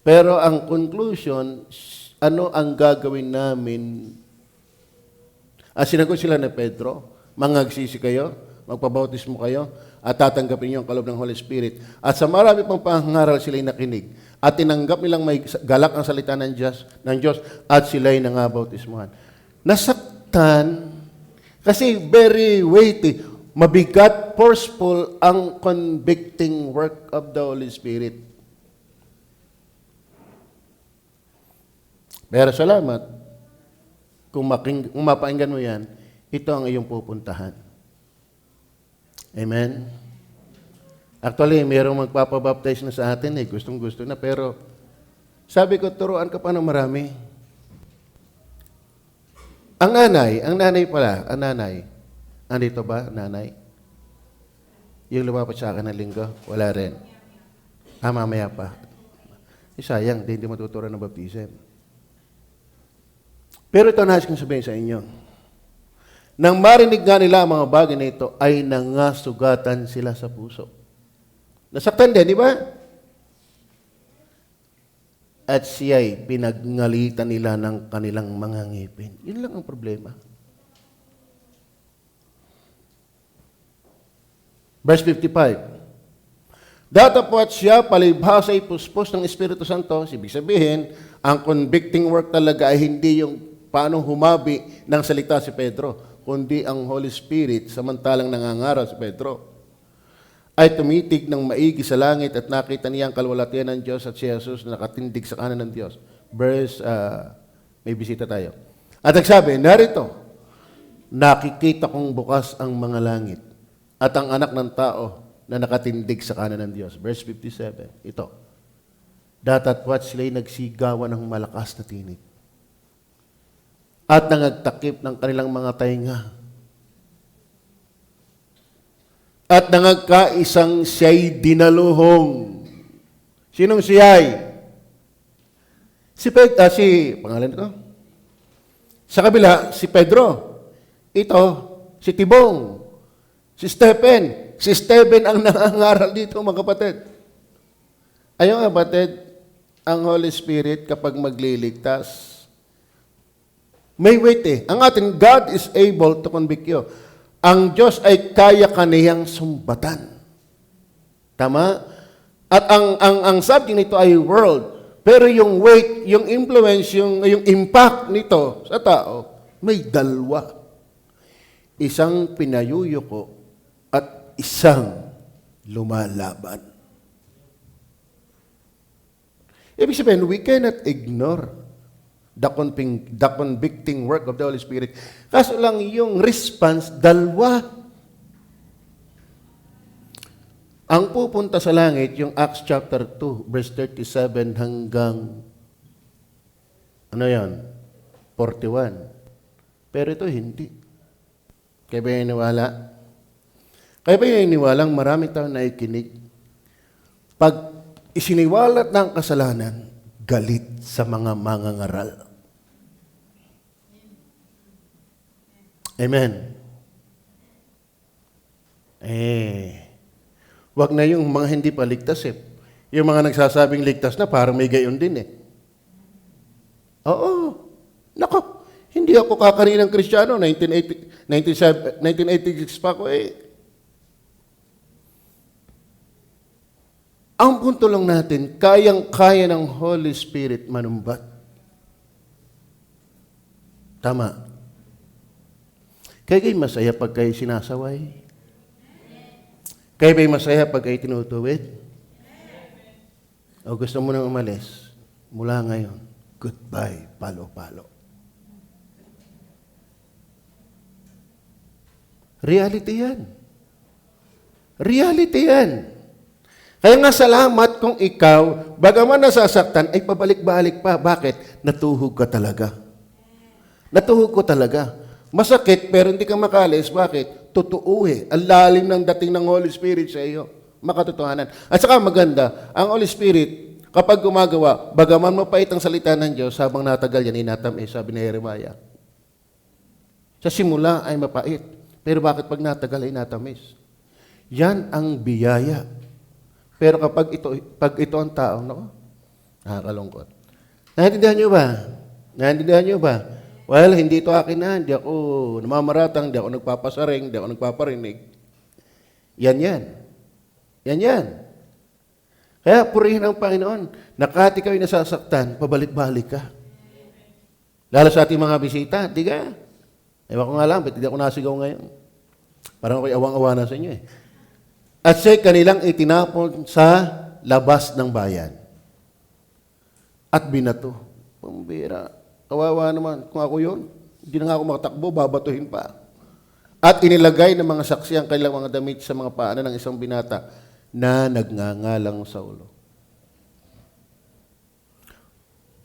Pero ang conclusion, ano ang gagawin namin? Sinagot sila ni Pedro, mangagsisi kayo, magpabautismo kayo, at tatanggapin niyo ang kaloob ng Holy Spirit. At sa marami pang pangaral sila'y nakinig. At tinanggap nilang may galak ang salita ng Diyos at sila'y nangabautismuhan. Nasaktan, kasi very weighty, mabigat, forceful ang convicting work of the Holy Spirit. Pero salamat, kung mapakinggan mo yan, ito ang iyong pupuntahan. Amen? Actually, mayroong magpapabaptize na sa atin eh. Gustong-gusto na. Pero sabi ko, turuan ka pa ng marami. Ang nanay. Andito ba, nanay? Yung lumapat sa akin ng linggo, wala rin. Mamaya pa. Sayang, hindi matuturuan ng baptism. Pero ito nais kong sabihin sa inyo. Nang marinig nga nila ang mga bagay na ito, ay nangasugatan sila sa puso. Nasaktan din, di ba? At siya'y pinaggalitan nila ng kanilang mga ngipin. Yun lang ang problema. Verse 55. Datapwat siya palibhasa ay puspos ng Espiritu Santo, ibig sabihin, ang convicting work talaga ay hindi yung paano humabi ng salita si Pedro, kundi ang Holy Spirit, samantalang nangangaral si Pedro, ay tumitig ng maigi sa langit at nakita niya ang kalwalatian ng Diyos at si Jesus na nakatindig sa kanan ng Diyos. Verse, may bisita tayo. At nagsabi, narito, nakikita kong bukas ang mga langit at ang anak ng tao na nakatindig sa kanan ng Diyos. Verse 57, ito. Datatwat sila'y nagsigawan ng malakas na tinig at nangagtakip ng kanilang mga tainga at nangagkaisang siya'y dinaluhong. Sinong siya'y? Pangalan ito? Sa kabila, si Pedro. Ito, si Tibong. Si Stephen. Si Stephen ang nangangaral dito, mga kapatid. Ayun, kapatid, ang Holy Spirit kapag magliligtas, may weight eh. Ang ating God is able to convict you. Ang Diyos ay kaya kaniyang sumbatan. Tama? At ang subject nito ay world. Pero yung weight, yung influence, yung impact nito sa tao, may dalawa. Isang pinayuyuko at isang lumalaban. Ibig sabihin, we cannot ignore the convicting work of the Holy Spirit. Kaso lang yung response, dalawa. Ang pupunta sa langit, yung Acts chapter 2, verse 37 hanggang, 41. Pero ito hindi. Kaya ba yung iniwala? Kaya ba yung iniwalang marami tao na ikinig? Pag isiniwalat ng kasalanan, galit sa mga mangangaral. Amen. Wag na yung mga hindi pa ligtas eh. Yung mga nagsasabing ligtas na, parang may gayon din eh. Oo. Nako, hindi ako kakaninang Kristiyano. 1986 pa ako eh. Ang punto lang natin, kayang-kaya ng Holy Spirit manumbat. Tama. Kaya kayo masaya pag kayo sinasaway? Kaya ba'y masaya pag kayo tinutuwid? O gusto mo nang umalis? Mula ngayon, goodbye, palo-palo. Reality yan. Reality yan. Kaya nga salamat kung ikaw, bagaman nasasaktan, ay pabalik-balik pa. Bakit? Natuhog ka talaga. Natuhog ko talaga. Masakit, pero hindi ka makalis. Bakit? Totoo eh. Ang lalim ng dating ng Holy Spirit sa iyo. Makatotohanan. At saka maganda, ang Holy Spirit, kapag gumagawa, bagaman mapait ang salita ng Diyos, habang natagal yan, inatamis, sabi ni Jeremiah. Sa simula ay mapait. Pero bakit pag natagal ay inatamis? Yan ang biyaya. Pero kapag ito ang tao, nako, nakakalungkot. Naintindihan niyo ba? Naintindihan niyo ba? Well, hindi ito akin na. Hindi ako namamaratang, hindi ako nagpapasaring, hindi ako nagpaparinig. Yan. Kaya purihin ang Panginoon. Nakati kayo nasasaktan, pabalik-balik ka. Lalo sa ating mga bisita, di ka? Ewan ko nga lang, ba't hindi ako nasigaw ngayon? Parang ako'y awang-awa na sa inyo eh. At siya'y kanilang itinapon sa labas ng bayan. At binato. Pambira. Kawawa naman. Kung ako yun, hindi na nga ako makatakbo, babatuhin pa. At inilagay ng mga saksi ang kanilang mga damit sa mga paanan ng isang binata na nagngangalang Saulo.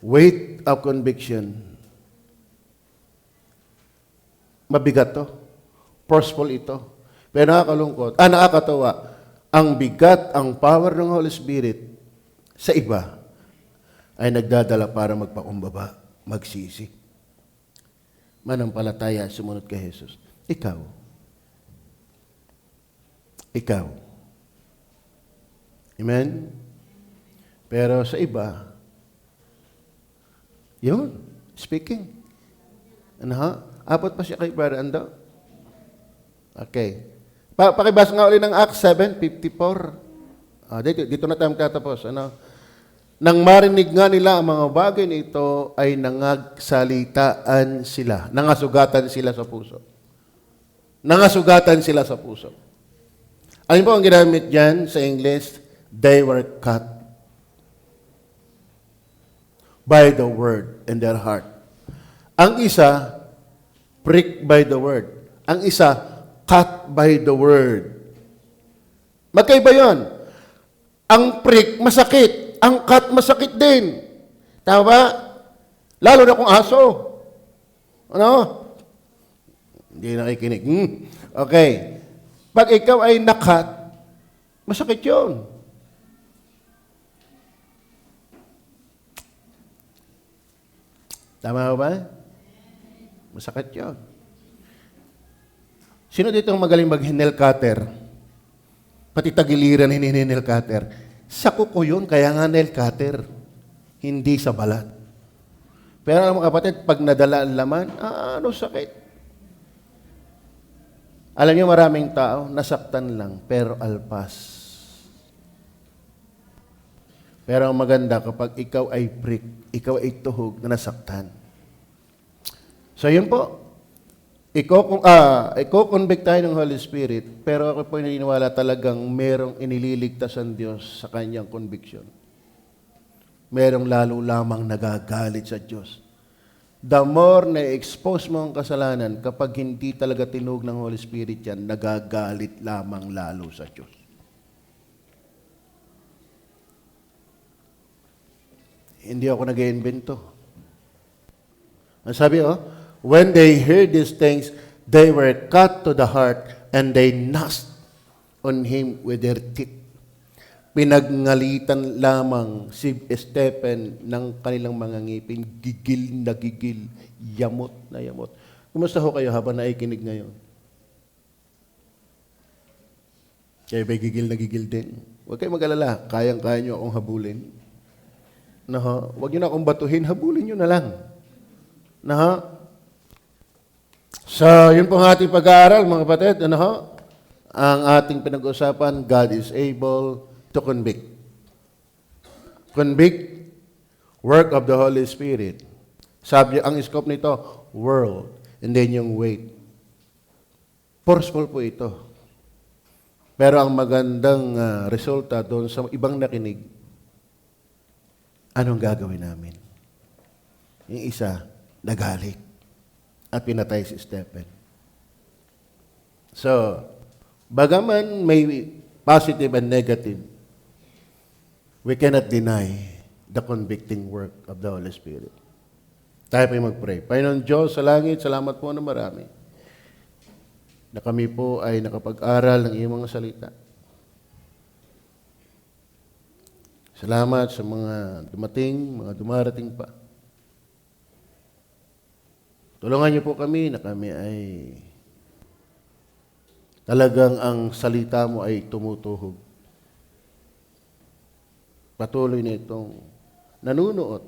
Weight of conviction. Mabigat to. Forceful ito. Pero nakakatawa. Ang bigat, ang power ng Holy Spirit sa iba ay nagdadala para magpakumbaba, magsisi. Manampalataya, sumunod kay Jesus. Ikaw. Ikaw. Amen? Pero sa iba, yun, speaking. Ano ha? Abot pa siya kay Brother Ando? Okay. Pakibasa nga ulit ng Acts 7:54. Dito na tayo magtatapos. Ano? Nang marinig nga nila ang mga bagay nito, ay nangagsalitaan sila. Nangasugatan sila sa puso. Nangasugatan sila sa puso. Ano po ang ginamit dyan sa English? They were cut by the word in their heart. Ang isa, pricked by the word. Ang isa, cut by the word. Magkaiba yun. Ang prick, masakit. Ang cut, masakit din. Tama ba? Lalo na kung aso. Ano? Hindi nakikinig. Okay. Pag ikaw ay nakat, masakit yun. Tama ba? Masakit yun. Sino dito ang magaling mag-nail cutter? Pati tagiliran hini-nail cutter. Sa kuko yun, kaya nga nail cutter. Hindi sa balat. Pero mga kapatid, pag nadala ang laman, ano sakit? Alam niyo, maraming tao, nasaktan lang, pero alpas. Pero ang maganda, kapag ikaw ay prick, ikaw ay tuhog na nasaktan. So yun po, iko-convict tayo ng Holy Spirit, pero ako po naniniwala talagang merong inililigtas ang Diyos sa kanyang conviction. Merong lalo lamang nagagalit sa Diyos. The more na-expose mo ang kasalanan, kapag hindi talaga tinug ng Holy Spirit yan, nagagalit lamang lalo sa Diyos. Hindi ako nag-iimbento. Ang sabi, when they heard these things, they were cut to the heart, and they gnashed on him with their teeth. Pinagnalitan lamang si Stephen ng kanilang mga ngipin, gigil na gigil, yamot na yamot. Kumusta ho kayo habang naikinig ngayon? Kayo ba'y gigil na gigil din? Huwag kayo mag-alala, kayang-kaya nyo akong habulin. Huwag nyo na akong batuhin, habulin nyo na lang. So, yun po ang ating pag-aaral, mga kapatid. Ang ating pinag-usapan, God is able to convict. Convict, work of the Holy Spirit. Subject, ang scope nito, world, and then yung weight. Forceful po ito. Pero ang magandang resulta doon sa ibang nakinig, anong gagawin namin? Yung isa, nagalit at pinatay si Stephen. So, bagaman may positive and negative, we cannot deny the convicting work of the Holy Spirit. Tayo po mag-pray. Panginoon Diyos sa langit, salamat po na marami na kami po ay nakapag-aral ng iyong mga salita. Salamat sa mga dumating, mga dumarating pa. Tulungan niyo po kami na kami ay talagang ang salita mo ay tumutuhog. Patuloy na itong nanunuot.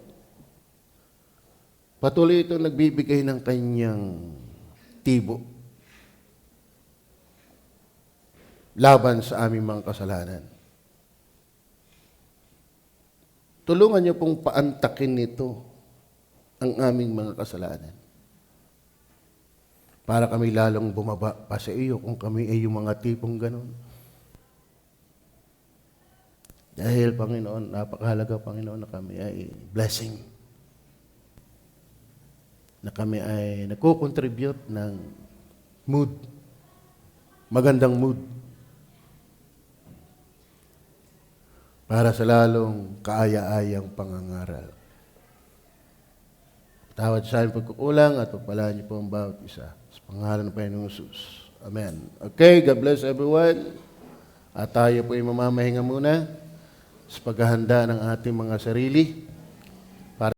Patuloy itong nagbibigay ng kanyang tibo laban sa aming mga kasalanan. Tulungan niyo pong paantakin nito ang aming mga kasalanan. Para kami lalong bumaba pa sa iyo kung kami ay yung mga tipong ganun. Dahil, Panginoon, napakahalaga, Panginoon, na kami ay blessing. Na kami ay nagko-contribute ng mood. Magandang mood. Para sa lalong kaaya-ayang pangangaral. Tawad sa aming pagkukulang at pagpalaan niyo po ang bawat isa. Sa pangalan ng Panginoong Jesus. Amen. Okay, God bless everyone. At tayo po ay mamamahinga muna sa paghahanda ng ating mga sarili.